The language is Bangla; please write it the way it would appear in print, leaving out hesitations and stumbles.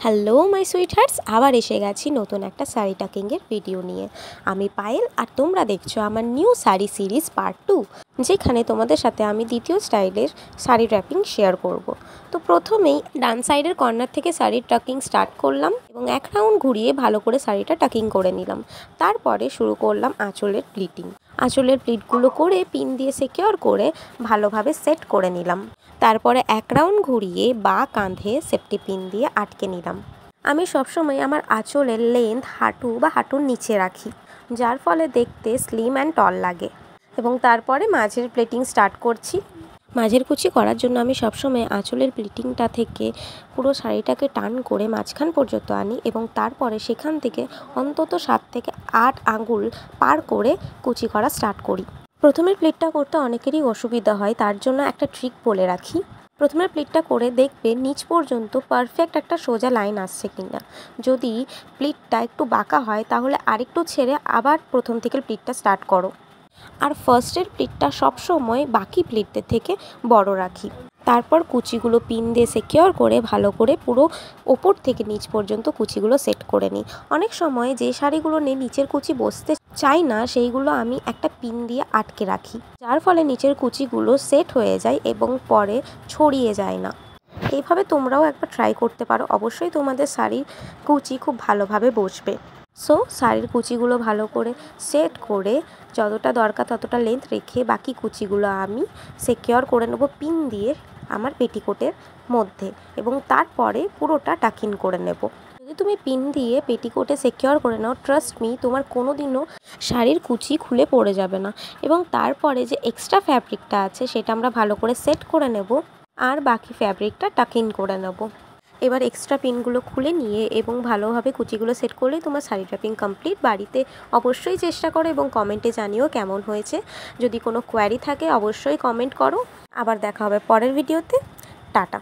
হ্যালো মাই সুইট হার্টস, আবার এসে গেছি নতুন একটা শাড়ি টাকিংয়ের ভিডিও নিয়ে। আমি পায়েল আর তোমরা দেখছো আমার নিউ শাড়ি সিরিজ পার্ট 2, যেখানে তোমাদের সাথে আমি দ্বিতীয় স্টাইলের শাড়ি র্যাপিং শেয়ার করব। তো প্রথমেই ডান সাইডের কর্নার থেকে শাড়ির টাকিং স্টার্ট করলাম এবং এক রাউন্ড ঘুরিয়ে ভালো করে শাড়িটা টাকিং করে নিলাম। তারপরে শুরু করলাম আঁচলের প্লিটিং। আঁচলের প্লিটগুলো করে পিন দিয়ে সিকিউর করে ভালোভাবে সেট করে নিলাম। তারপরে এক রাউন্ড ঘুরিয়ে বা কাঁধে সেফটি পিন দিয়ে আটকে নিলাম। আমি সবসময় আমার আঁচলের লেন্থ হাঁটু বা হাঁটুর নিচে রাখি, যার ফলে দেখতে স্লিম অ্যান্ড টল লাগে। এবং তারপরে মাঝের প্লেটিং স্টার্ট করছি। মাঝের কুচি করার জন্য আমি সবসময় আঁচলের প্লিটিংটা থেকে পুরো শাড়িটাকে টান করে মাঝখান পর্যন্ত আনি এবং তারপরে সেখান থেকে অন্তত 7 থেকে 8 আঙুল পার করে কুচি করা স্টার্ট করি। প্রথমের প্লিটটা করতে অনেকেরই অসুবিধা হয়, তার জন্য একটা ট্রিক বলে রাখি। প্রথমের প্লিটটা করে দেখবে নিচ পর্যন্ত পারফেক্ট একটা সোজা লাইন আসছে কিনা। যদি প্লিটটা একটু বাঁকা হয় তাহলে আরেকটু ছেড়ে আবার প্রথম থেকে প্লিটটা স্টার্ট করো। আর ফার্স্টের প্লিটটা সবসময় বাকি প্লিটদের থেকে বড় রাখি। তারপর কুচিগুলো পিন দিয়ে সিকিউর করে ভালো করে পুরো ওপর থেকে নিচ পর্যন্ত কুচিগুলো সেট করে নিই। অনেক সময় যে শাড়িগুলো নিয়ে নিচের কুচি বসতে চাই না, সেইগুলো আমি একটা পিন দিয়ে আটকে রাখি, যার ফলে নিচের কুচিগুলো সেট হয়ে যায় এবং পরে ছড়িয়ে যায় না। এইভাবে তোমরাও একবার ট্রাই করতে পারো, অবশ্যই তোমাদের শাড়ির কুচি খুব ভালোভাবে বসবে। সো শাড়ির কুচিগুলো ভালো করে সেট করে যতটা দরকার ততটা লেন্থ রেখে বাকি কুচিগুলো আমি সিকিউর করে নেব পিন দিয়ে আমার পেটিকোটের মধ্যে এবং তারপরে পুরোটা টাকিং করে নেব। যদি তুমি পিন দিয়ে পেটিকোটে সিকিউর করে নাও, ট্রাস্ট মি, তোমার কোনো দিনও শাড়ির কুচি খুলে পড়ে যাবে না। এবং তারপরে যে এক্সট্রা ফ্যাব্রিকটা আছে সেটা আমরা ভালো করে সেট করে নেব আর বাকি ফ্যাব্রিকটা টাকিং করে নেব। এবার এক্সট্রা পিনগুলো খুলে নিয়ে এবং ভালোভাবে কুচিগুলো সেট করলেই তোমার শাড়ি র্যাপিং কমপ্লিট। বাড়িতে অবশ্যই চেষ্টা করো এবং কমেন্টে জানিও কেমন হয়েছে। যদি কোনো কোয়ারি থাকে অবশ্যই কমেন্ট করো। আবার দেখা হবে পরের ভিডিওতে। টাটা।